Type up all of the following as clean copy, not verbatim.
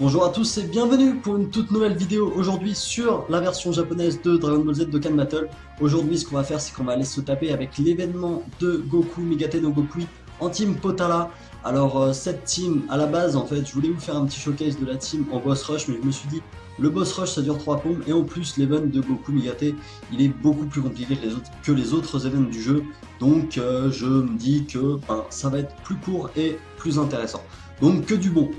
Bonjour à tous et bienvenue pour une toute nouvelle vidéo aujourd'hui sur la version japonaise de Dragon Ball Z Dokkan Battle. Aujourd'hui ce qu'on va faire c'est qu'on va aller se taper avec l'événement de Goku Migate no Gokui en team Potala. Alors cette team à la base en fait je voulais vous faire un petit showcase de la team en boss rush, mais je me suis dit le boss rush ça dure 3 pompes et en plus l'event de Goku Migate il est beaucoup plus compliqué que les autres events du jeu. Donc je me dis que ça va être plus court et plus intéressant. Donc que du bon.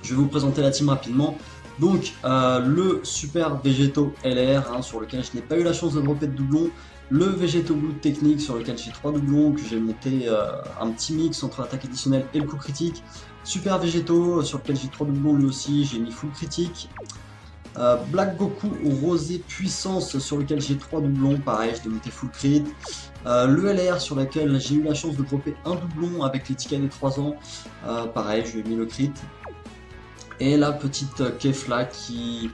Je vais vous présenter la team rapidement. Donc le Super Végéto LR sur lequel je n'ai pas eu la chance de dropper de doublon. Le Végéto Blue technique sur lequel j'ai 3 doublons, que j'ai monté un petit mix entre l'attaque additionnelle et le coup critique. Super Végéto sur lequel j'ai 3 doublons lui aussi, j'ai mis full critique. Black Goku Rosé Puissance sur lequel j'ai 3 doublons, pareil je l'ai monté full crit. Le LR sur lequel j'ai eu la chance de dropper un doublon avec les tickets des 3 ans, pareil je lui ai mis le crit. Et la petite Kefla qui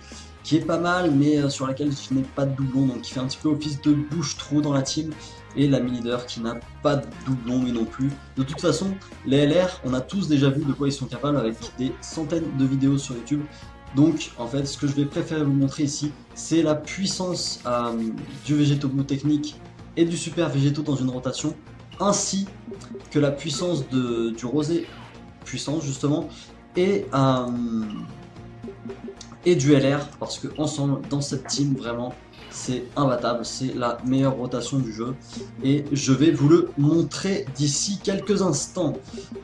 est pas mal mais sur laquelle je n'ai pas de doublon, donc qui fait un petit peu office de bouche-trou dans la team. Et la mini-leader qui n'a pas de doublon lui non plus. De toute façon, les LR, on a tous déjà vu de quoi ils sont capables avec des centaines de vidéos sur YouTube. Donc en fait, ce que je vais préférer vous montrer ici, c'est la puissance du Végéto Blue technique et du Super Végéto dans une rotation, ainsi que la puissance du Rosé puissance justement, et du LR, parce que ensemble dans cette team vraiment c'est imbattable, c'est la meilleure rotation du jeu et je vais vous le montrer d'ici quelques instants.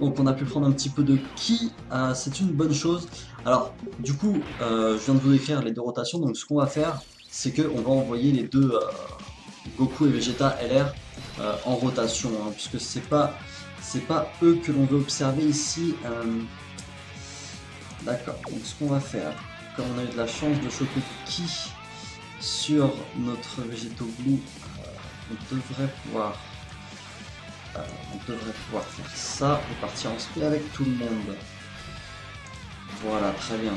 Donc on a pu prendre un petit peu de ki, c'est une bonne chose. Alors du coup je viens de vous décrire les deux rotations, donc ce qu'on va faire c'est qu'on va envoyer les deux Goku et Vegeta LR en rotation, puisque c'est pas eux que l'on veut observer ici. D'accord, donc ce qu'on va faire, comme on a eu de la chance de choper Ki sur notre Végéto Blue, on devrait pouvoir faire ça et partir en split avec tout le monde. Voilà, très bien.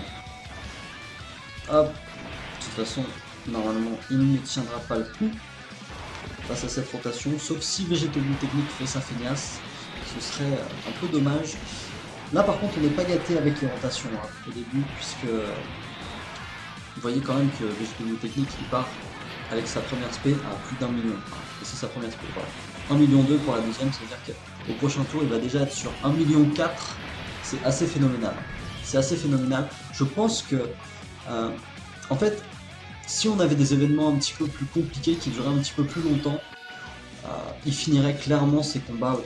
Hop, de toute façon, normalement, il ne tiendra pas le coup face à cette rotation, sauf si Végéto Blue technique fait sa feignasse, ce serait un peu dommage. Là par contre on n'est pas gâté avec les rotations au début, puisque vous voyez quand même que Végéto Blue technique il part avec sa première spé à plus d'1 million. Et c'est sa première spé, voilà. 1,2 million pour la deuxième, c'est à dire qu'au prochain tour il va déjà être sur 1,4 million. C'est assez phénoménal. C'est assez phénoménal. Je pense que en fait si on avait des événements un petit peu plus compliqués qui duraient un petit peu plus longtemps, il finirait clairement ses combats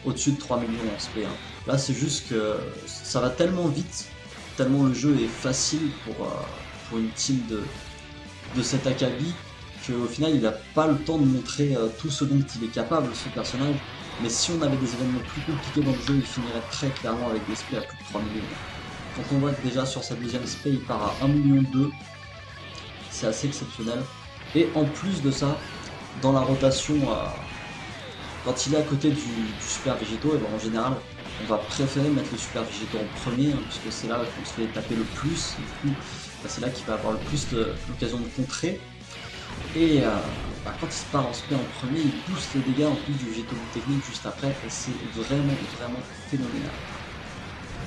au-dessus de 3 millions en spé. Là c'est juste que ça va tellement vite, tellement le jeu est facile pour une team de cet Akabi, qu'au final il n'a pas le temps de montrer tout ce dont il est capable ce personnage. Mais si on avait des événements plus compliqués dans le jeu, il finirait très clairement avec des spé à plus de 3 millions. Quand on voit que déjà sur sa deuxième spé il part à 1,2 million, c'est assez exceptionnel. Et en plus de ça, dans la rotation, quand il est à côté du Super Végéto, et ben en général on va préférer mettre le Super Végéto en premier, puisque c'est là qu'on se fait taper le plus, et du coup c'est là qu'il va avoir le plus l'occasion de contrer. Et quand il se part en spé en premier, il pousse les dégâts en plus du Végéto technique juste après, et c'est vraiment phénoménal.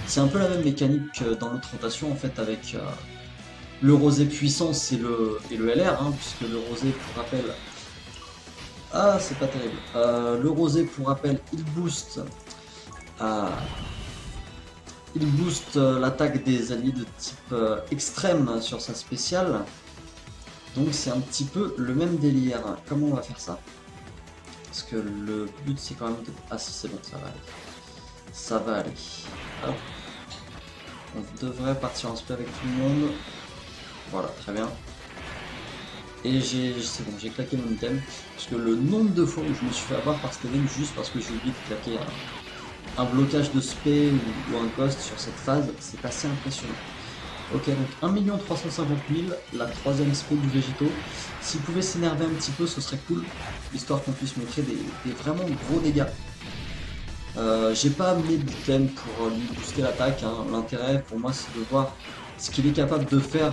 C'est un peu la même mécanique que dans l'autre rotation en fait, avec le Rosé puissance et le LR, puisque le Rosé, pour rappel, c'est pas terrible. Le Rosé, pour rappel, il booste l'attaque des alliés de type extrême sur sa spéciale. Donc c'est un petit peu le même délire. Comment on va faire ça? Parce que le but c'est quand même de... Ah si, c'est bon, ça va aller. Ça va aller. Hop. On devrait partir en spé avec tout le monde. Voilà, très bien. Et c'est bon, j'ai claqué mon item, parce que le nombre de fois où je me suis fait avoir par cet item juste parce que j'ai oublié de claquer un blocage de spé ou un ghost sur cette phase, c'est assez impressionnant. Ok, donc 1 350 000, la troisième spé du Végéto. S'il pouvait s'énerver un petit peu, ce serait cool, histoire qu'on puisse montrer des vraiment gros dégâts. J'ai pas amené d'item pour lui booster l'attaque, l'intérêt pour moi c'est de voir ce qu'il est capable de faire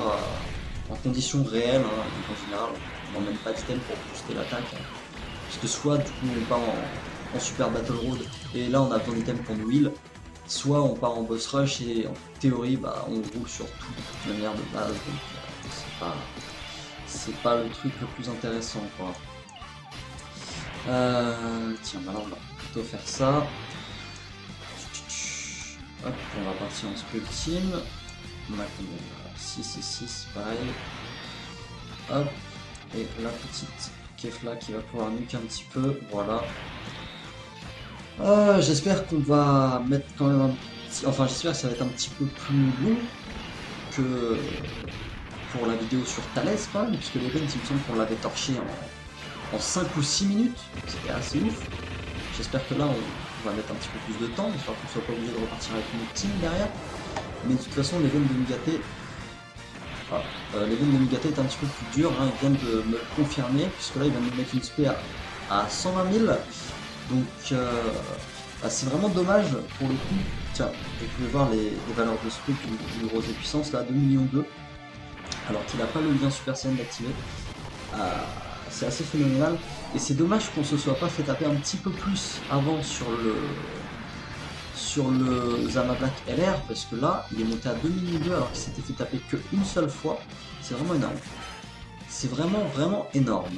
en conditions réelles. En général on n'emmène pas d'item pour booster l'attaque, parce que soit du coup on part en Super Battle Road et là on a besoin d'item pour nous heal, soit on part en boss rush et en théorie bah, on roule sur tout de toute manière de base, donc c'est pas le truc le plus intéressant quoi. Tiens, bah là on va plutôt faire ça. Hop, on va partir en spell team. On a combien? 6 et 6, pareil. Hop, et la petite Kefla qui va pouvoir nuke un petit peu, voilà. J'espère qu'on va mettre quand même un petit... Enfin, j'espère que ça va être un petit peu plus long que pour la vidéo sur Thalès, quand même, puisque l'event, il me semble qu'on l'avait torché en 5 ou 6 minutes, c'était assez ouf. J'espère que là, on va mettre un petit peu plus de temps, j'espère qu'on ne soit pas obligé de repartir avec une autre team derrière. Mais de toute façon, l'event de Migaté... l'event de Migaté est un petit peu plus dur, hein, il vient de me le confirmer, puisque là, il vient de me mettre une spé à 120 000. Donc bah, c'est vraiment dommage pour le coup. Tiens, vous pouvez voir les valeurs de spé du rosé puissance là, 2,2 millions, alors qu'il n'a pas le lien Super Saiyan d'activer. C'est assez phénoménal. Et c'est dommage qu'on se soit pas fait taper un petit peu plus avant sur le Zama Black LR, parce que là il est monté à 2,2 millions alors qu'il s'était fait taper qu'une seule fois. C'est vraiment énorme. C'est vraiment énorme.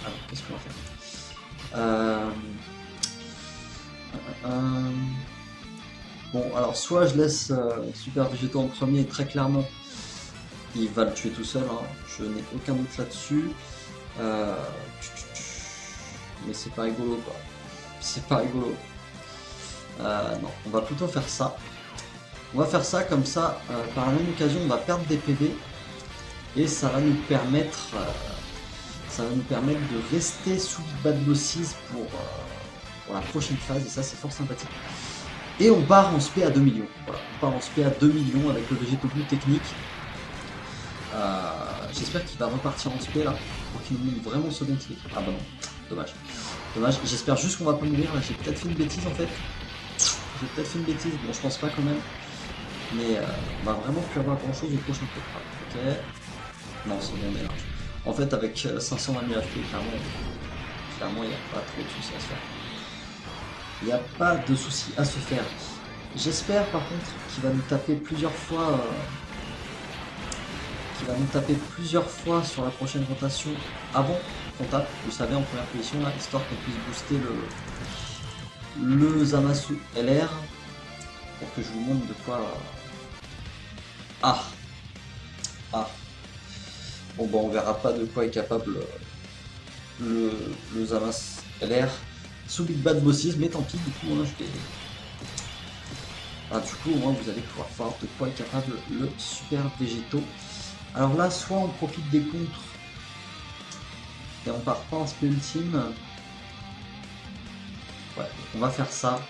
Alors qu'est-ce qu'on va faire? Bon, alors soit je laisse Super Végéto en premier, et très clairement il va le tuer tout seul, hein. Je n'ai aucun doute là-dessus. Mais c'est pas rigolo quoi. C'est pas rigolo. Non, on va plutôt faire ça. On va faire ça comme ça, par la même occasion on va perdre des PV et ça va nous permettre de rester sous Bad Bosses pour la prochaine phase, et ça c'est fort sympathique. Et on part en spé à 2 millions. Voilà, on part en spé à 2 millions avec le végéto blue technique. J'espère qu'il va repartir en spé là, pour qu'il nous montre vraiment ce dont il est. Ah bah non, dommage. Dommage, j'espère juste qu'on va pas mourir, là j'ai peut-être fait une bêtise en fait. J'ai peut-être fait une bêtise, bon je pense pas quand même. Mais on va vraiment plus avoir grand chose au prochain tour. Ok. Non, c'est bien mélange. En fait avec 520 000 HP, clairement il n'y a pas trop de soucis à se faire. Il n'y a pas de soucis à se faire. J'espère par contre qu'il va nous taper plusieurs fois. Sur la prochaine rotation avant qu'on tape, vous savez, en première position là, histoire qu'on puisse booster le Zamasu LR. Pour que je vous montre de quoi. Ah. Bon bah on verra pas de quoi est capable le Zamas LR sous Big Bad Bosses, mais tant pis, du coup hein, je vais... du coup au moins vous allez pouvoir voir de quoi est capable le Super Végéto. Alors là, soit on profite des contres et on part pas en spé ultime. Ouais, on va faire ça.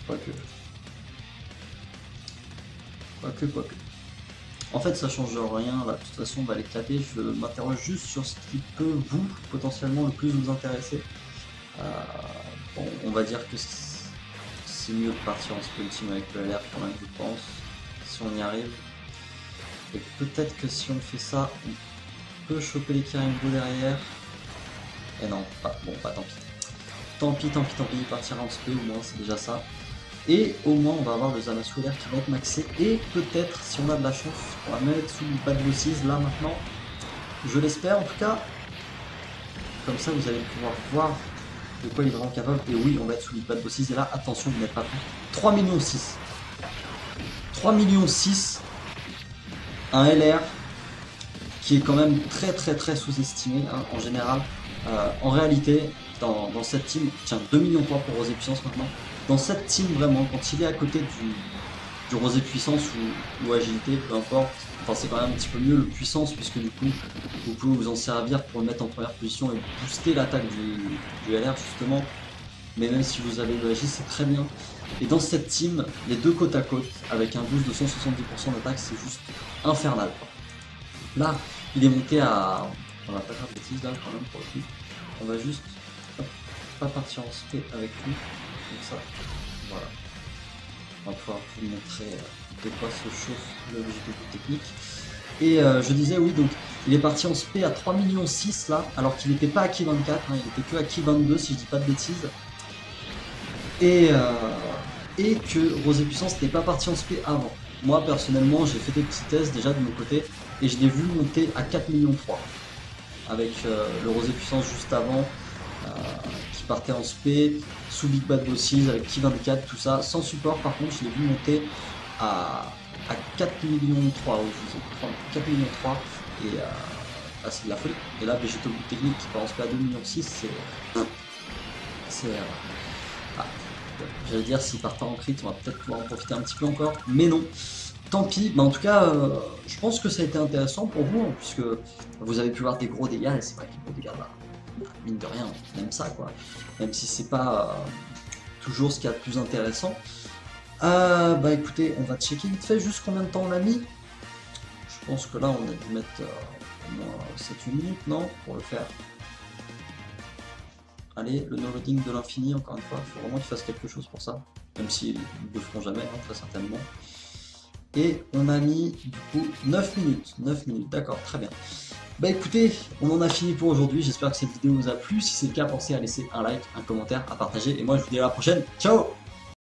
Quoique. En fait, ça change rien, là, de toute façon, on va l'éclater. Je m'interroge juste sur ce qui peut, vous, potentiellement, le plus vous intéresser. Bon, on va dire que c'est mieux de partir en spé ultime avec le LR quand même, je pense, si on y arrive. Et peut-être que si on fait ça, on peut choper les Kirimbo derrière. Et non, bon, tant pis. Tant pis, partir en spé, au moins, c'est déjà ça. Et au moins on va avoir le Zamasu LR qui va être maxé, et peut-être si on a de la chance on va mettre sous le Bad Bosses là maintenant, je l'espère en tout cas, comme ça vous allez pouvoir voir de quoi il est vraiment capable. Et oui, on va être sous le Bad Bosses, et là attention vous n'êtes pas prêts. 3,6 millions, 3,6 millions, un LR qui est quand même très sous-estimé hein, en général. En réalité dans cette team, tiens 2,3 millions pour Rosé Puissance maintenant. Dans cette team vraiment, quand il est à côté du Rosé Puissance ou Agilité, peu importe, enfin c'est quand même un petit peu mieux le Puissance, puisque du coup vous pouvez vous en servir pour le mettre en première position et booster l'attaque du LR justement. Mais même si vous avez le Agi, c'est très bien. Et dans cette team, les deux côte à côte, avec un boost de 170% d'attaque, c'est juste infernal. Là, il est monté à... On va pas faire de bêtises là quand même pour le coup. On va juste pas partir en spé avec lui. Comme ça, voilà. On va pouvoir vous montrer de quoi se chauffe le végéto technique. Et je disais oui, donc il est parti en SP à 3,6 millions là, alors qu'il n'était pas à Ki 24, hein, il était que à Ki 22 si je dis pas de bêtises. Et que Rosé Puissance n'est pas parti en SP avant. Moi personnellement j'ai fait des petits tests déjà de mon côté et je l'ai vu monter à 4,3 millions avec le Rosé Puissance juste avant qui partait en SP sous Big Bad Bosses avec Ki 24, tout ça sans support. Par contre je l'ai vu monter à 4,3 millions 4 millions 3 et c'est de la folie. Et là Végéto Bout Technique qui part en SP à 2,6 millions, c'est j'allais dire s'il part pas en crit on va peut-être pouvoir en profiter un petit peu encore, mais non. Tant pis, mais en tout cas, je pense que ça a été intéressant pour vous, hein, puisque vous avez pu voir des gros dégâts, et c'est vrai que les gros dégâts, bah, mine de rien, on aime ça, quoi. Même si c'est pas toujours ce qu'il y a de plus intéressant. Bah écoutez, on va checker vite fait juste combien de temps on a mis. Je pense que là, on a dû mettre au moins 7-8 minutes, non, pour le faire. Allez, le no-loading de l'infini, encore une fois, il faut vraiment qu'ils fassent quelque chose pour ça. Même s'ils ne le feront jamais, hein, très certainement. Et on a mis du coup 9 minutes. 9 minutes, d'accord, très bien. Bah écoutez, on en a fini pour aujourd'hui. J'espère que cette vidéo vous a plu. Si c'est le cas, pensez à laisser un like, un commentaire, à partager. Et moi, je vous dis à la prochaine. Ciao!